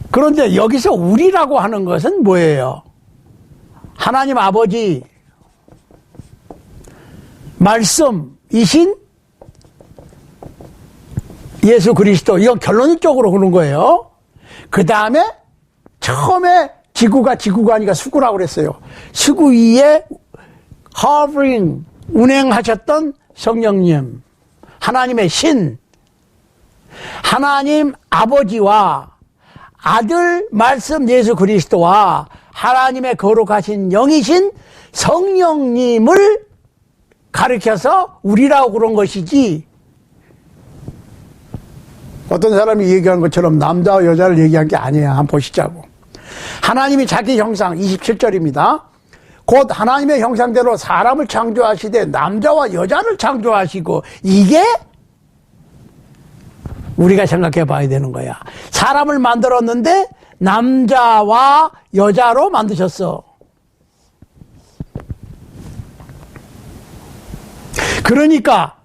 그런데 여기서 우리라고 하는 것은 뭐예요? 하나님 아버지 말씀이신 예수 그리스도, 이건 결론적으로 그런 거예요. 그 다음에 처음에 지구가 아니라 수구라고 그랬어요. 수구 위에 hovering, 운행하셨던 성령님, 하나님의 신, 하나님 아버지와 아들 말씀 예수 그리스도와 하나님의 거룩하신 영이신 성령님을 가르쳐서 우리라고 그런 것이지, 어떤 사람이 얘기한 것처럼 남자와 여자를 얘기한 게 아니에요. 한번 보시자고. 하나님이 자기 형상, 27절입니다. 곧 하나님의 형상대로 사람을 창조하시되 남자와 여자를 창조하시고, 이게 우리가 생각해 봐야 되는 거야. 사람을 만들었는데 남자와 여자로 만드셨어. 그러니까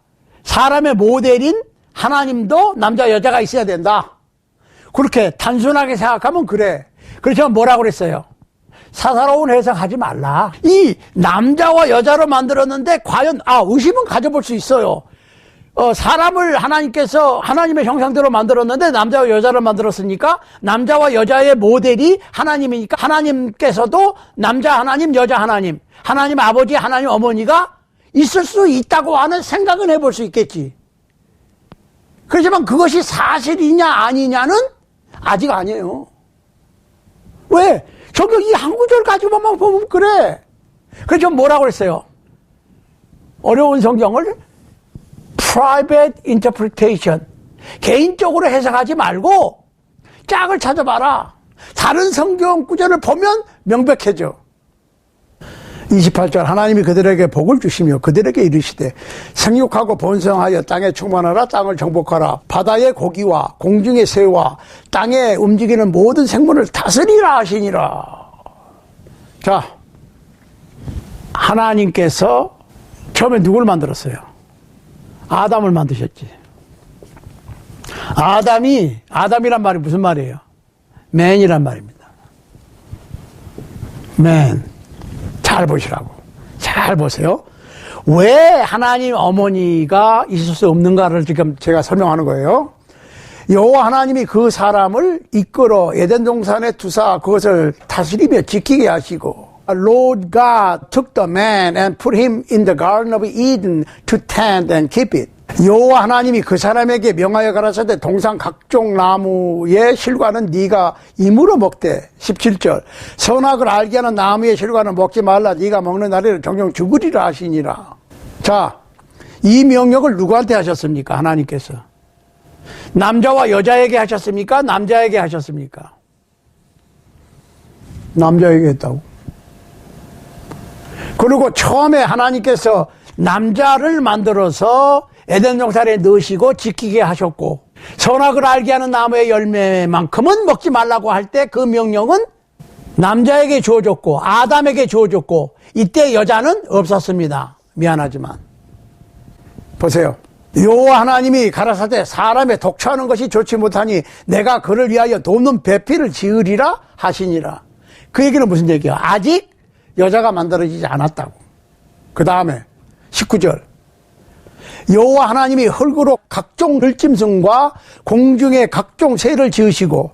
사람의 모델인 하나님도 남자 여자가 있어야 된다. 그렇게 단순하게 생각하면 그래. 그렇지만 뭐라고 그랬어요? 사사로운 해석하지 말라. 이 남자와 여자로 만들었는데 과연 의심은 가져볼 수 있어요. 사람을 하나님께서 하나님의 형상대로 만들었는데 남자와 여자를 만들었으니까 남자와 여자의 모델이 하나님이니까 하나님께서도 남자 하나님, 여자 하나님, 하나님 아버지, 하나님 어머니가 있을 수 있다고 하는 생각은 해볼 수 있겠지. 그렇지만 그것이 사실이냐 아니냐는 아직 아니에요. 왜? 성경 이 한 구절 가지고만 보면 그래. 그래서 뭐라고 그랬어요? 어려운 성경을 private interpretation, 개인적으로 해석하지 말고 짝을 찾아봐라. 다른 성경 구절을 보면 명백해져. 28절 하나님이 그들에게 복을 주시며 그들에게 이르시되 생육하고 번성하여 땅에 충만하라. 땅을 정복하라. 바다의 고기와 공중의 새와 땅에 움직이는 모든 생물을 다스리라 하시니라. 자, 하나님께서 처음에 누굴 만들었어요? 아담을 만드셨지. 아담이란 말이 무슨 말이에요? man이란 말입니다. man. 잘 보시라고. 잘 보세요. 왜 하나님 어머니가 있을 수 없는가를 지금 제가 설명하는 거예요. 여호와 하나님이 그 사람을 이끌어 에덴 동산에 두사 그것을 다스리며 지키게 하시고, Lord God took the man and put him in the garden of Eden to tend and keep it. 여호와 하나님이 그 사람에게 명하여 가라사대 동산 각종 나무의 실과는 네가 임으로 먹되, 17절 선악을 알게 하는 나무의 실과는 먹지 말라, 네가 먹는 날에는 종종 죽으리라 하시니라. 자, 이 명령을 누구한테 하셨습니까? 하나님께서. 남자와 여자에게 하셨습니까? 남자에게 하셨습니까? 남자에게 했다고. 그리고 처음에 하나님께서 남자를 만들어서 에덴 동산에 넣으시고 지키게 하셨고, 선악을 알게 하는 나무의 열매만큼은 먹지 말라고 할 때 그 명령은 남자에게 주어졌고 아담에게 주어졌고, 이때 여자는 없었습니다. 미안하지만 보세요. 여호와 하나님이 가라사대 사람의 독처하는 것이 좋지 못하니 내가 그를 위하여 돕는 배필을 지으리라 하시니라. 그 얘기는 무슨 얘기야? 아직 여자가 만들어지지 않았다고. 그 다음에 19절 여호와 하나님이 흙으로 각종 들짐승과 공중의 각종 새를 지으시고,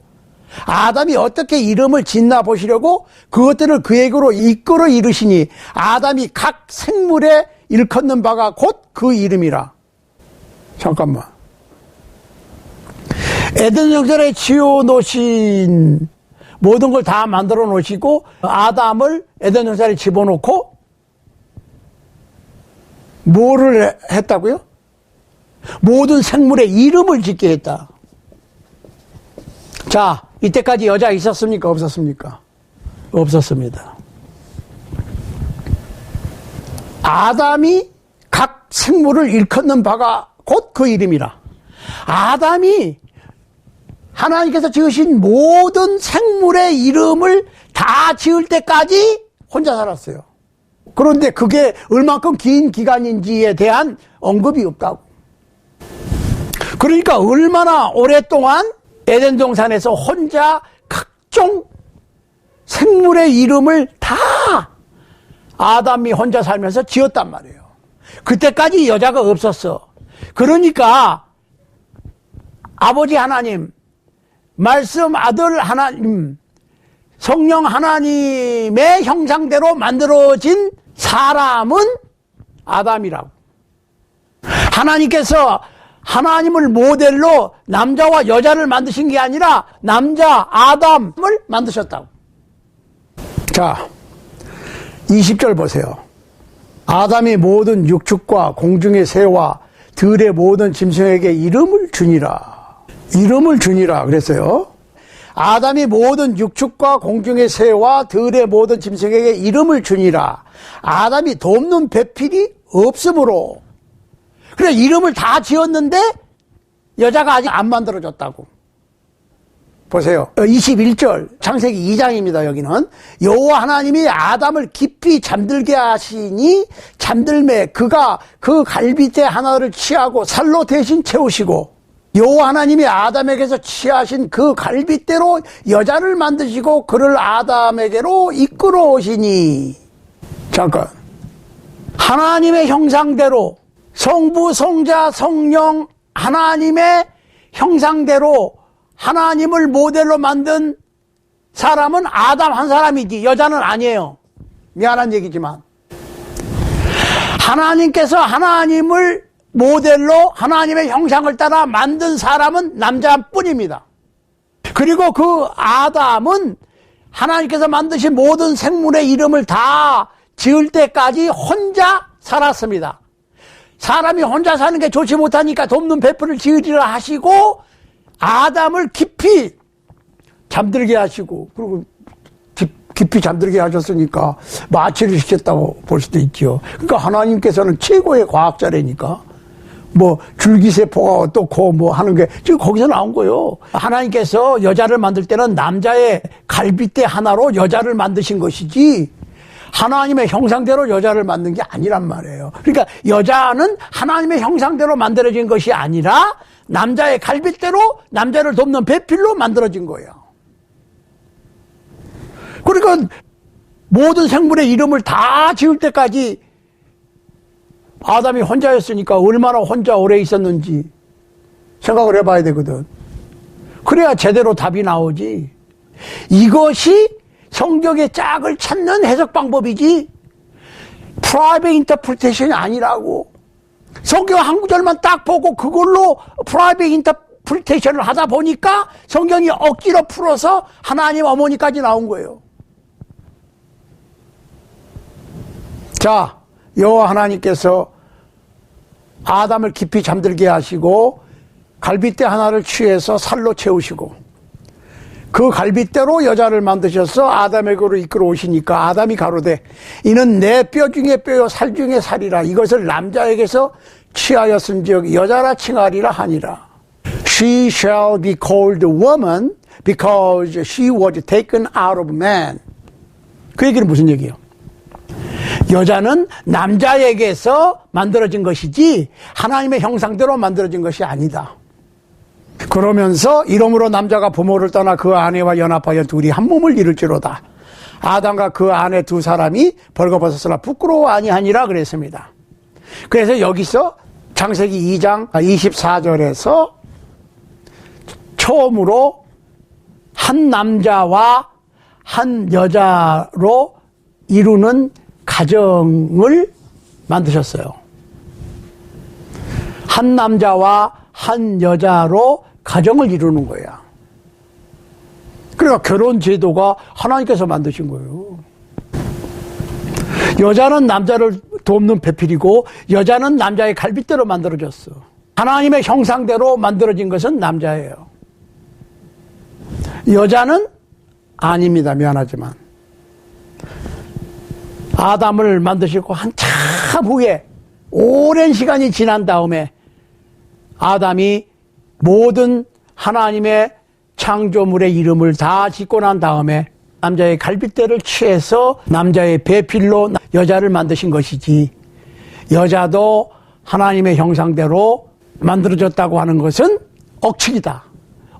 아담이 어떻게 이름을 짓나 보시려고 그것들을 그에게로 이끌어 이르시니 아담이 각 생물에 일컫는 바가 곧 그 이름이라. 잠깐만. 에덴 동산에 지어 놓으신 모든 걸 다 만들어 놓으시고 아담을 에덴 동산에 집어넣고 뭐를 했다고요? 모든 생물의 이름을 짓게 했다. 자, 이때까지 여자 있었습니까? 없었습니까? 없었습니다. 아담이 각 생물을 일컫는 바가 곧 그 이름이라. 아담이 하나님께서 지으신 모든 생물의 이름을 다 지을 때까지 혼자 살았어요. 그런데 그게 얼만큼 긴 기간인지에 대한 언급이 없다고. 그러니까 얼마나 오랫동안 에덴 동산에서 혼자 각종 생물의 이름을 다 아담이 혼자 살면서 지었단 말이에요. 그때까지 여자가 없었어. 그러니까 아버지 하나님, 말씀 아들 하나님, 성령 하나님의 형상대로 만들어진 사람은 아담이라고. 하나님께서 하나님을 모델로 남자와 여자를 만드신 게 아니라 남자 아담을 만드셨다고. 자, 20절 보세요. 아담이 모든 육축과 공중의 새와 들의 모든 짐승에게 이름을 주니라. 이름을 주니라 그랬어요. 아담이 모든 육축과 공중의 새와 들의 모든 짐승에게 이름을 주니라. 아담이 돕는 배필이 없으므로. 그래, 이름을 다 지었는데 여자가 아직 안 만들어졌다고. 보세요. 21절 창세기 2장입니다. 여기는 여호와 하나님이 아담을 깊이 잠들게 하시니 잠들매 그가 그 갈빗대 하나를 취하고 살로 대신 채우시고, 여호와 하나님이 아담에게서 취하신 그 갈빗대로 여자를 만드시고 그를 아담에게로 이끌어 오시니. 잠깐. 하나님의 형상대로, 성부 성자 성령 하나님의 형상대로 하나님을 모델로 만든 사람은 아담 한 사람이지 여자는 아니에요. 미안한 얘기지만 하나님께서 하나님을 모델로 하나님의 형상을 따라 만든 사람은 남자뿐입니다. 그리고 그 아담은 하나님께서 만드신 모든 생물의 이름을 다 지을 때까지 혼자 살았습니다. 사람이 혼자 사는 게 좋지 못하니까 돕는 배풀을 지으리라 하시고 아담을 깊이 잠들게 하시고, 그리고 깊이 잠들게 하셨으니까 마취를 시켰다고 볼 수도 있죠. 그러니까 하나님께서는 최고의 과학자라니까 뭐 줄기세포가 어떻고 뭐 하는 게 지금 거기서 나온 거예요. 하나님께서 여자를 만들 때는 남자의 갈빗대 하나로 여자를 만드신 것이지 하나님의 형상대로 여자를 만든 게 아니란 말이에요. 그러니까 여자는 하나님의 형상대로 만들어진 것이 아니라 남자의 갈빗대로 남자를 돕는 배필로 만들어진 거예요. 그러니까 모든 생물의 이름을 다 지을 때까지 아담이 혼자였으니까 얼마나 혼자 오래 있었는지 생각을 해봐야 되거든. 그래야 제대로 답이 나오지. 이것이 성경의 짝을 찾는 해석 방법이지 프라이빗 인터프리테이션이 아니라고. 성경 한 구절만 딱 보고 그걸로 프라이빗 인터프리테이션을 하다 보니까 성경이 억지로 풀어서 하나님 어머니까지 나온 거예요. 자, 여호와 하나님께서 아담을 깊이 잠들게 하시고 갈빗대 하나를 취해서 살로 채우시고 그 갈빗대로 여자를 만드셔서 아담에게로 이끌어 오시니까 아담이 가로되 이는 내 뼈 중에 뼈요 살 중에 살이라 이것을 남자에게서 취하였은즉 여자라 칭하리라 하니라. She shall be called woman because she was taken out of man. 그 얘기는 무슨 얘기예요? 여자는 남자에게서 만들어진 것이지 하나님의 형상대로 만들어진 것이 아니다. 그러면서 이러므로 남자가 부모를 떠나 그 아내와 연합하여 둘이 한 몸을 이룰지로다. 아담과 그 아내 두 사람이 벌거벗었으나 부끄러워 아니하니라 그랬습니다. 그래서 여기서 창세기 2장 24절에서 처음으로 한 남자와 한 여자로 이루는 가정을 만드셨어요. 한 남자와 한 여자로 가정을 이루는 거야. 그러니까 결혼 제도가 하나님께서 만드신 거예요. 여자는 남자를 돕는 배필이고 여자는 남자의 갈빗대로 만들어졌어. 하나님의 형상대로 만들어진 것은 남자예요. 여자는 아닙니다. 미안하지만. 아담을 만드시고 한참 후에 오랜 시간이 지난 다음에 아담이 모든 하나님의 창조물의 이름을 다 짓고 난 다음에 남자의 갈빗대를 취해서 남자의 배필로 여자를 만드신 것이지 여자도 하나님의 형상대로 만들어졌다고 하는 것은 억측이다.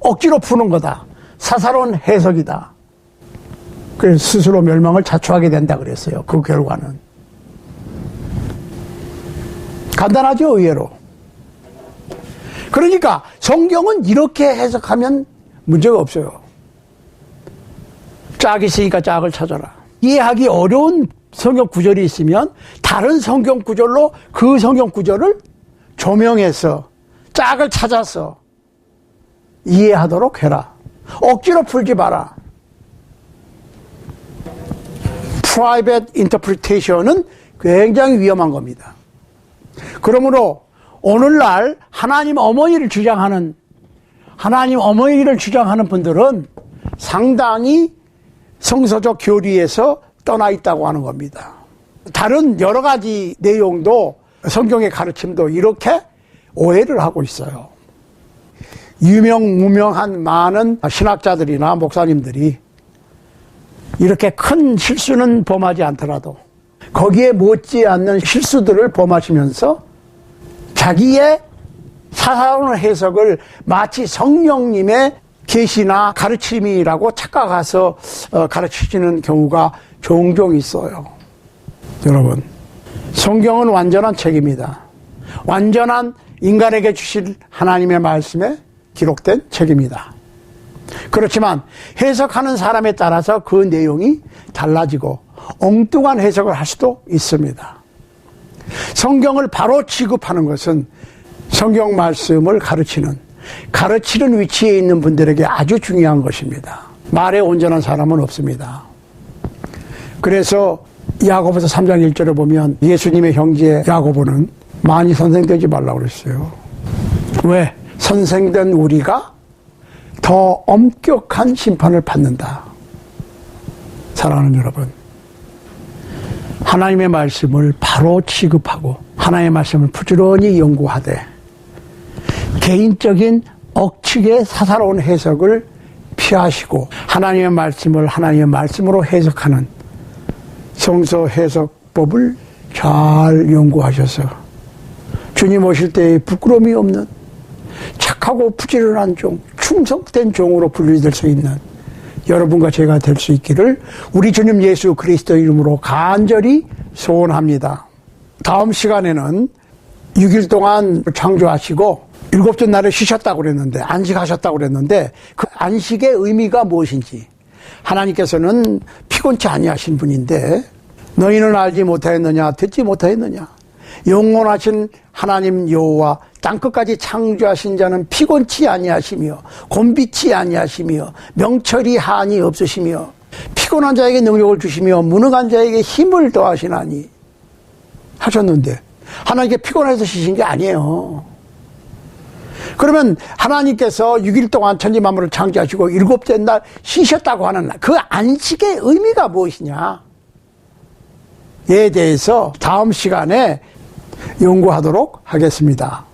억지로 푸는 거다. 사사로운 해석이다. 그래서 스스로 멸망을 자초하게 된다 그랬어요. 그 결과는. 간단하죠, 의외로. 그러니까 성경은 이렇게 해석하면 문제가 없어요. 짝이 있으니까 짝을 찾아라. 이해하기 어려운 성경 구절이 있으면 다른 성경 구절로 그 성경 구절을 조명해서 짝을 찾아서 이해하도록 해라. 억지로 풀지 마라. Private interpretation은 굉장히 위험한 겁니다. 그러므로 오늘날 하나님 어머니를 주장하는 분들은 상당히 성서적 교리에서 떠나 있다고 하는 겁니다. 다른 여러 가지 내용도 성경의 가르침도 이렇게 오해를 하고 있어요. 무명한 많은 신학자들이나 목사님들이 이렇게 큰 실수는 범하지 않더라도 거기에 못지않는 실수들을 범하시면서 자기의 사사로운 해석을 마치 성령님의 계시나 가르침이라고 착각해서 가르치시는 경우가 종종 있어요. 여러분, 성경은 완전한 책입니다. 완전한 인간에게 주실 하나님의 말씀에 기록된 책입니다. 그렇지만 해석하는 사람에 따라서 그 내용이 달라지고 엉뚱한 해석을 할 수도 있습니다. 성경을 바로 취급하는 것은 성경 말씀을 가르치는 위치에 있는 분들에게 아주 중요한 것입니다. 말에 온전한 사람은 없습니다. 그래서 야고보서 3장 1절에 보면 예수님의 형제 야고보는 많이 선생되지 말라고 그랬어요. 왜? 선생된 우리가 더 엄격한 심판을 받는다. 사랑하는 여러분, 하나님의 말씀을 바로 취급하고 하나님의 말씀을 부지런히 연구하되 개인적인 억측의 사사로운 해석을 피하시고 하나님의 말씀을 하나님의 말씀으로 해석하는 성서 해석법을 잘 연구하셔서 주님 오실 때에 부끄러움이 없는 착하고 부지런한 종, 충성된 종으로 분류될 수 있는 여러분과 제가 될 수 있기를 우리 주님 예수 그리스도 이름으로 간절히 소원합니다. 다음 시간에는 6일 동안 창조하시고 7째 날에 쉬셨다고 그랬는데, 안식하셨다고 그랬는데, 그 안식의 의미가 무엇인지, 하나님께서는 피곤치 아니하신 분인데 너희는 알지 못하였느냐, 듣지 못하였느냐. 영원하신 하나님 여호와 땅끝까지 창조하신 자는 피곤치 아니하시며 곤비치 아니하시며 명철이 한이 없으시며 피곤한 자에게 능력을 주시며 무능한 자에게 힘을 더하시나니 하셨는데, 하나님께 피곤해서 쉬신 게 아니에요. 그러면 하나님께서 6일 동안 천지 만물을 창조하시고 7째 날 쉬셨다고 하는 날, 그 안식의 의미가 무엇이냐에 대해서 다음 시간에 연구하도록 하겠습니다.